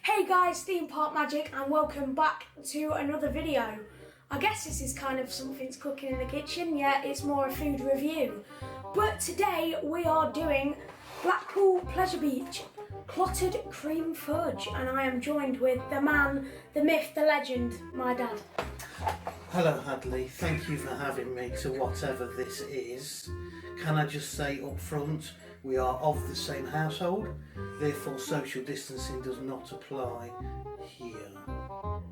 Hey guys, Theme Park Magic, and welcome back to another video. I guess this is kind of something's cooking in the kitchen, yeah, it's more a food review. But today we are doing Blackpool Pleasure Beach Clotted Cream Fudge, and I am joined with the man, the myth, the legend, my dad. Hello Hadley, thank you for having me to whatever this is. Can I just say up front, we are of the same household, therefore social distancing does not apply here.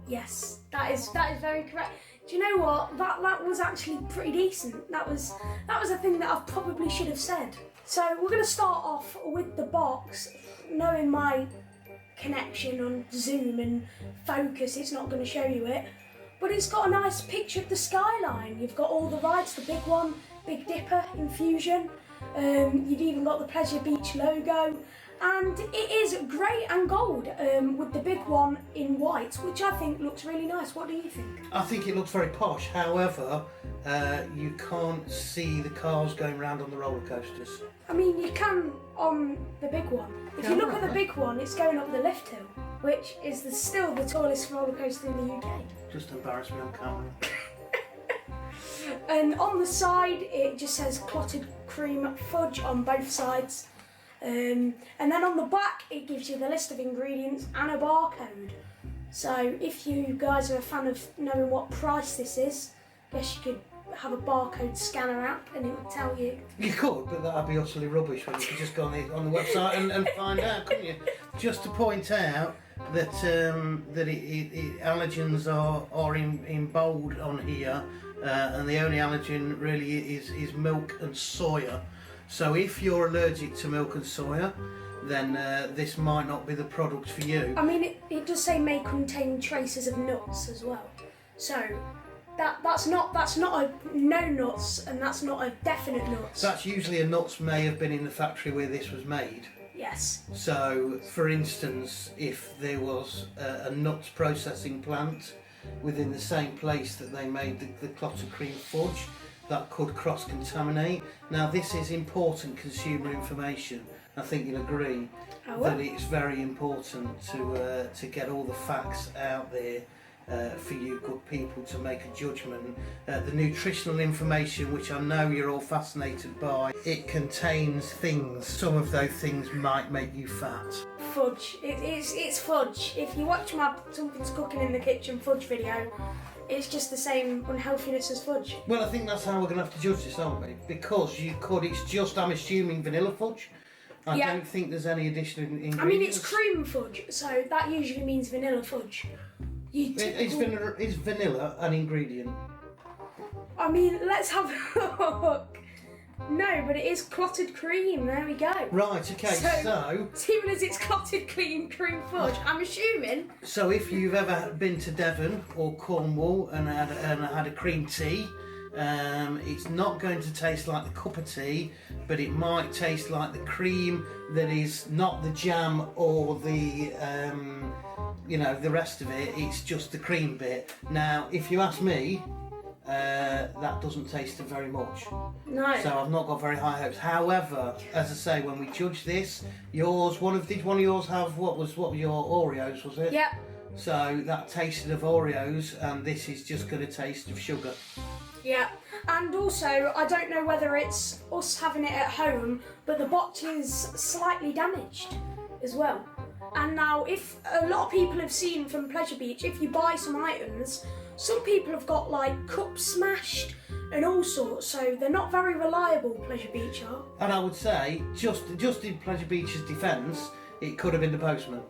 Yes, that is very correct. Do you know what? That was actually pretty decent. That was a thing that I probably should have said. So we're going to start off with the box. Knowing my connection on Zoom and focus, it's not going to show you it. But it's got a nice picture of the skyline. You've got all the rides, the big one, Big Dipper, Infusion. You've even got the Pleasure Beach logo. And it is grey and gold with the big one in white, which I think looks really nice. What do you think? I think it looks very posh, however, you can't see the cars going around on the roller coasters. I mean, you can on the big one. If you look at the big one, it's going up the lift hill, which is still the tallest roller coaster in the UK. Just embarrass me on camera. And on the side, it just says Clotted Cream Fudge on both sides. And then on the back, it gives you the list of ingredients and a barcode. So if you guys are a fan of knowing what price this is, I guess you could have a barcode scanner app and it would tell you. You could, but that'd be utterly rubbish when you could just go on the website and find out, couldn't you? Just to point out that allergens are in bold on here, and the only allergen really is milk and soya. So if you're allergic to milk and soya, then this might not be the product for you. I mean, it does say may contain traces of nuts as well. So that's not a no nuts, and that's not a definite nuts. That's usually a nuts may have been in the factory where this was made. Yes. So, for instance, if there was a nuts processing plant within the same place that they made the clotted cream fudge, that could cross-contaminate. Now, this is important consumer information. I think you'll agree that it's very important to get all the facts out there for you good people to make a judgment. The nutritional information, which I know you're all fascinated by, it contains things. Some of those things might make you fat. Fudge. It's fudge. If you watch my Something's Cooking in the Kitchen fudge video, it's just the same unhealthiness as fudge. Well, I think that's how we're going to have to judge this, aren't we? Because it's just, I'm assuming, vanilla fudge. I don't think there's any additional ingredients. I mean, it's cream fudge, so that usually means vanilla fudge. Is vanilla an ingredient? I mean, let's have a look. No, but it is clotted cream. There we go. Right, okay, so even as it's clotted cream fudge, I'm assuming. So if you've ever been to Devon or Cornwall and had a cream tea, it's not going to taste like the cup of tea, but it might taste like the cream that is not the jam or the the rest of it. It's just the cream bit. Now, if you ask me, that doesn't taste very much. No. So I've not got very high hopes. However, as I say, when we judge this, did one of yours have what were your Oreos? Was it? Yep. So that tasted of Oreos, and this is just going to taste of sugar. Yeah, and also I don't know whether it's us having it at home, but the box is slightly damaged as well. And now, if a lot of people have seen from Pleasure Beach, if you buy some items, some people have got like cups smashed and all sorts, so they're not very reliable, Pleasure Beach are. And I would say, just in Pleasure Beach's defence, it could have been the postman.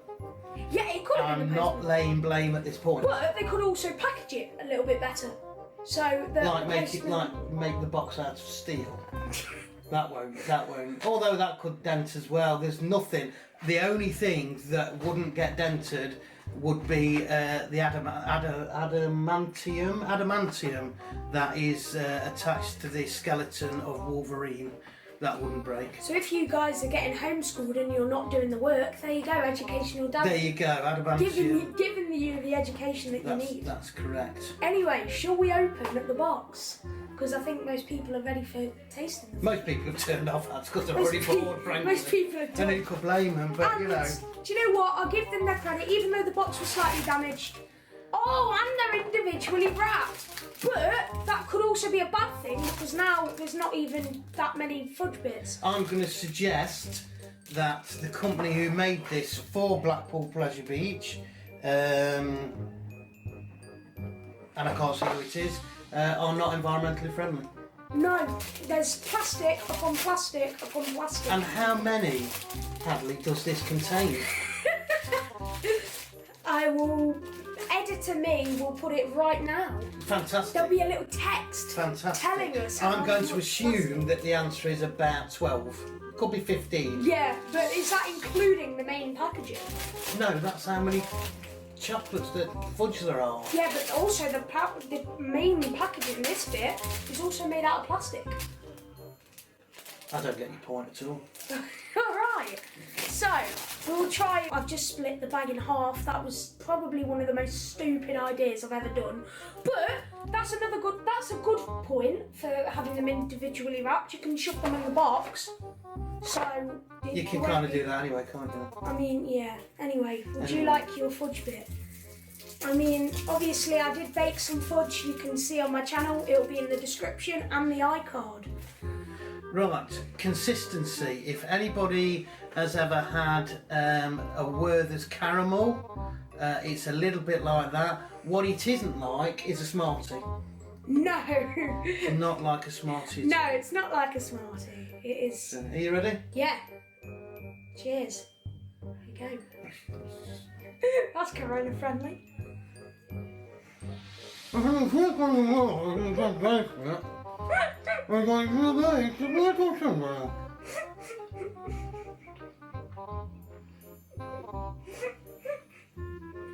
Yeah, it could have been the postman. I'm not laying blame at this point. But they could also package it a little bit better. So make the box out of steel. That won't. Although that could dent as well. There's nothing. The only thing that wouldn't get dented would be the adamantium that is attached to the skeleton of Wolverine. That wouldn't break. So if you guys are getting homeschooled and you're not doing the work, there you go, educational dad. There you go, adamantium. Giving you the education that you need. That's correct. Anyway, shall we open the box? because I think most people are ready for tasting them. Most people have turned off ads because they're already bored, frankly. Most people are And done. who could blame them, but And you know. do you know what? I'll give them their credit, even though the box was slightly damaged. Oh, and they're individually wrapped. But that could also be a bad thing because now there's not even that many fudge bits. I'm going to suggest that the company who made this for Blackpool Pleasure Beach, and I can't see who it is, are not environmentally friendly. No, there's plastic upon plastic upon plastic. And how many, Hadley, does this contain? Editor me will put it right now. Fantastic. There'll be a little text Fantastic. telling us how I'm going much to assume that the answer is about 12. Could be 15. Yeah, but is that including the main packaging? No, that's how many chocolates that fudge there are. Yeah, but also the main packaging, this bit, is also made out of plastic. I don't get your point at all. Alright, so we'll try. I've just split the bag in half. That was probably one of the most stupid ideas I've ever done. But that's a good point for having them individually wrapped. You can shove them in the box. So You can kind of do that anyway, can't you? I mean, yeah. Anyway, would you like your fudge bit? I mean, obviously I did bake some fudge. You can see on my channel. It'll be in the description and the iCard. Right, consistency. If anybody has ever had a Werther's caramel, it's a little bit like that. What it isn't like is a Smartie. No. Not like a Smartie. No, it's not like a Smartie. It is. Are you ready? Yeah. Cheers. There you go. That's corona friendly.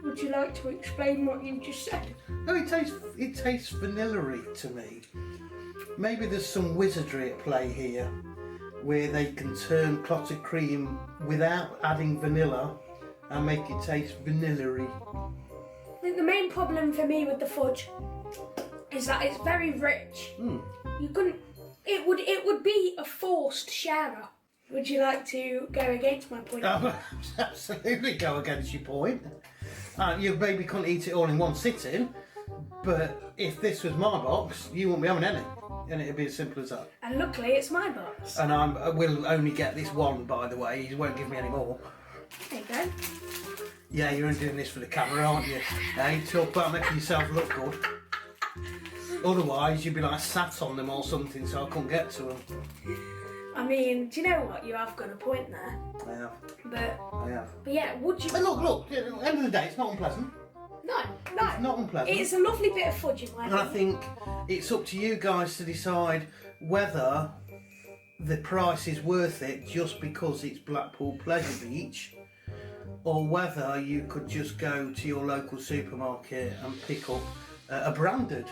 Would you like to explain what you've just said? No, it tastes vanilla-y to me. Maybe there's some wizardry at play here, where they can turn clotted cream without adding vanilla and make it taste vanilla-y. I think the main problem for me with the fudge is that it's very rich. You couldn't. It would be a forced sharer. Would you like to go against my point? Absolutely go against your point. You maybe couldn't eat it all in one sitting, but if this was my box, you wouldn't be having any, and it'd be as simple as that. And luckily, it's my box. And I will only get this one, by the way. He won't give me any more. There you go. Yeah, you're only doing this for the camera, aren't you? You talk about making yourself look good. Otherwise, you'd be like sat on them or something, so I couldn't get to them. I mean, do you know what? You have got a point there. I have. But I have. yeah, would you? But look, at the end of the day, it's not unpleasant. No. It's not unpleasant. It's a lovely bit of fudge in my And I opinion. think it's up to you guys to decide whether the price is worth it just because it's Blackpool Pleasure Beach, or whether you could just go to your local supermarket and pick up a branded,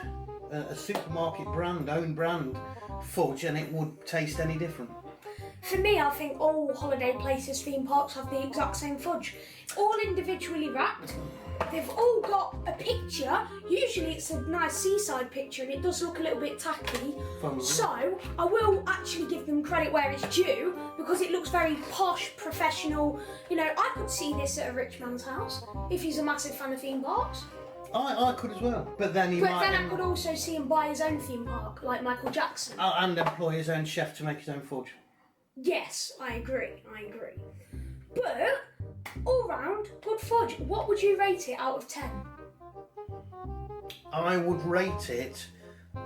a supermarket brand, own brand fudge, and it would taste any different. For me, I think all holiday places, theme parks have the exact same fudge. All individually wrapped. They've all got a picture. Usually it's a nice seaside picture and it does look a little bit tacky. So I will actually give them credit where it's due because it looks very posh, professional. You know, I could see this at a rich man's house if he's a massive fan of theme parks. I could as well, but then I could also see him buy his own theme park, like Michael Jackson. And employ his own chef to make his own fudge. Yes, I agree. But all round, good fudge. What would you rate it out of 10? I would rate it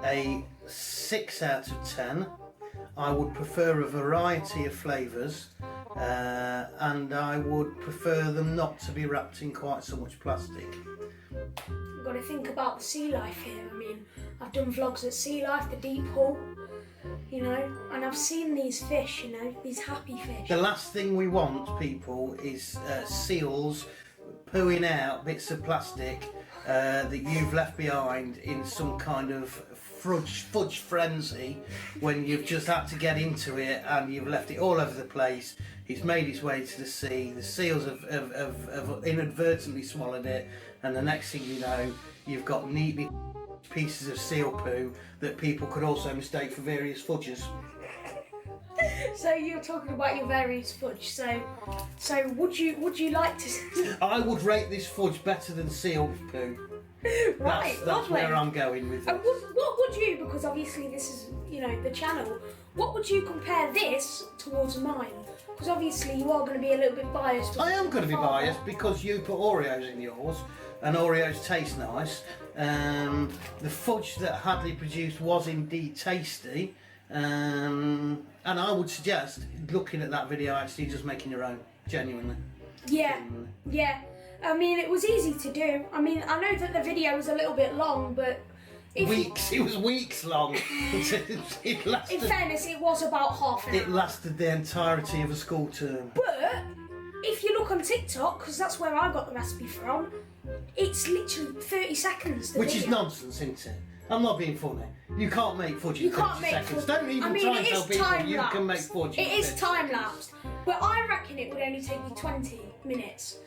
a 6 out of 10. I would prefer a variety of flavours, and I would prefer them not to be wrapped in quite so much plastic. You've got to think about the sea life here. I mean, I've done vlogs at Sea Life, the deep pool, you know, and I've seen these fish, you know, these happy fish. The last thing we want, people, is seals pooing out bits of plastic that you've left behind in some kind of fudge frenzy when you've just had to get into it and you've left it all over the place. It's made its way to the sea. The seals have inadvertently swallowed it, and the next thing you know, you've got neatly pieces of seal poo that people could also mistake for various fudges. So you're talking about your various fudge. So would you like to? I would rate this fudge better than seal poo. Right, That's lovely. where I'm going with it. And what would you? Because obviously this is the channel. What would you compare this towards mine? Because obviously you are going to be a little bit biased. I am going to be biased because you put Oreos in yours, and Oreos taste nice. The fudge that Hadley produced was indeed tasty, and I would suggest looking at that video actually just making your own, genuinely. Yeah. I mean, it was easy to do. I mean, I know that the video was a little bit long, but It was weeks long. It lasted. In fairness, it was about half an hour. It lasted the entirety of a school term. But if you look on TikTok, because that's where I got the recipe from, it's literally 30 seconds. Which is nonsense, isn't it? I'm not being funny. You can't make fudge in 30 seconds. Don't even try and tell people you can make fudge in 30 It is time lapsed, but I reckon it would only take you 20 minutes.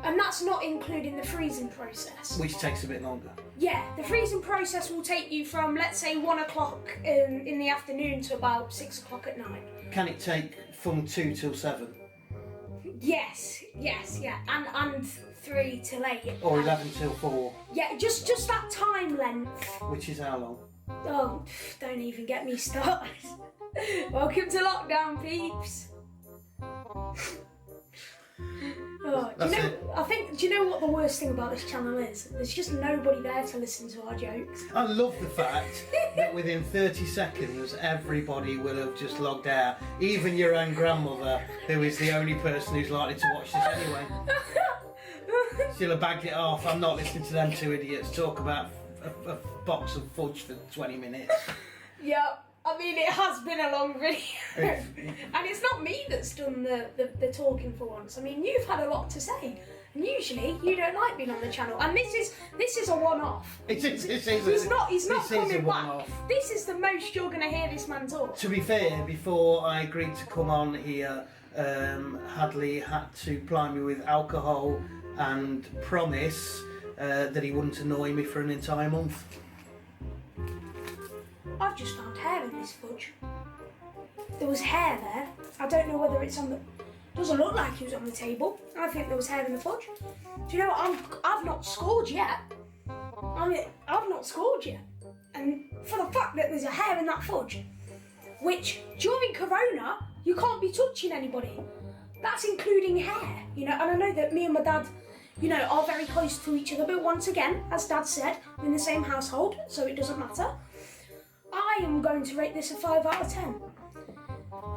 And that's not including the freezing process. Which takes a bit longer. Yeah, the freezing process will take you from, let's say, 1 o'clock in the afternoon to about 6 o'clock at night. Can it take from 2 till 7? Yes, yeah, and 3 till 8. Or 11 till 4? Yeah, just that time length. Which is how long? Oh, don't even get me started. Welcome to lockdown, peeps. Oh, do you know what the worst thing about this channel is? There's just nobody there to listen to our jokes. I love the fact that within 30 seconds everybody will have just logged out. Even your own grandmother, who is the only person who's likely to watch this anyway. She'll have bagged it off. I'm not listening to them two idiots talk about a box of fudge for 20 minutes. Yep. I mean, it has been a long video. And it's not me that's done the talking for once. I mean, you've had a lot to say. And usually, you don't like being on the channel. And this is a one-off. He's not coming back. This is the most you're going to hear this man talk. To be fair, before I agreed to come on here, Hadley had to ply me with alcohol and promise that he wouldn't annoy me for an entire month. I've just found hair in this fudge. There was hair there. I don't know whether it's on the... Doesn't look like it was on the table. I think there was hair in the fudge. Do you know what? I've not scored yet. I've not scored yet. And for the fact that there's a hair in that fudge, which during Corona, you can't be touching anybody. That's including hair, And I know that me and my dad, are very close to each other. But once again, as Dad said, we're in the same household, so it doesn't matter. I am going to rate this a 5 out of 10.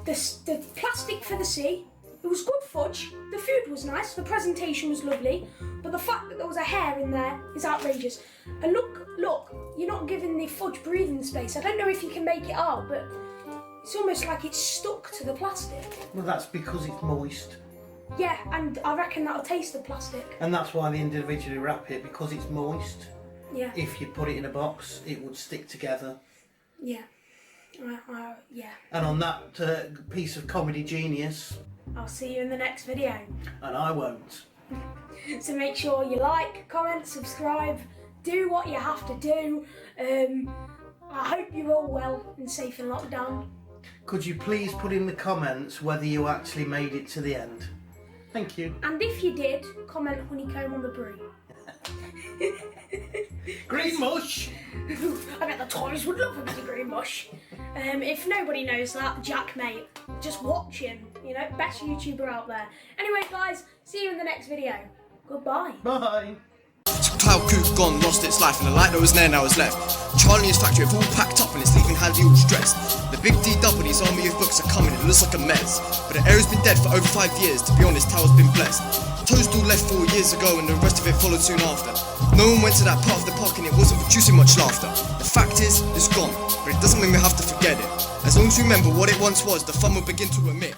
The plastic for the sea, it was good fudge, the food was nice, the presentation was lovely, but the fact that there was a hair in there is outrageous. And look, you're not giving the fudge breathing space. I don't know if you can make it out, but it's almost like it's stuck to the plastic. Well, that's because it's moist. Yeah, and I reckon that'll taste the plastic. And that's why they individually wrap it, because it's moist. Yeah. If you put it in a box, it would stick together. Yeah. Yeah. And on that piece of comedy genius... I'll see you in the next video. And I won't. So make sure you like, comment, subscribe, do what you have to do. I hope you're all well and safe in lockdown. Could you please put in the comments whether you actually made it to the end? Thank you. And if you did, comment honeycomb on the brie. Green mush! I bet the toys would love a bit of green mush. If nobody knows that, Jack, mate, just watch him. Best YouTuber out there. Anyway, guys, see you in the next video. Goodbye. Bye. Cloud Coop gone, lost its life, and the light that was there now is left. Charlie and his factory have all packed up and it's leaving Hadley all stressed. The big DW and his army of books are coming, it looks like a mess. But the area's been dead for over 5 years, to be honest, Tower's been blessed. Toadstool left 4 years ago and the rest of it followed soon after. No one went to that part of the park and it wasn't producing much laughter. The fact is, it's gone, but it doesn't mean we have to forget it. As long as we remember what it once was, the fun will begin to emit.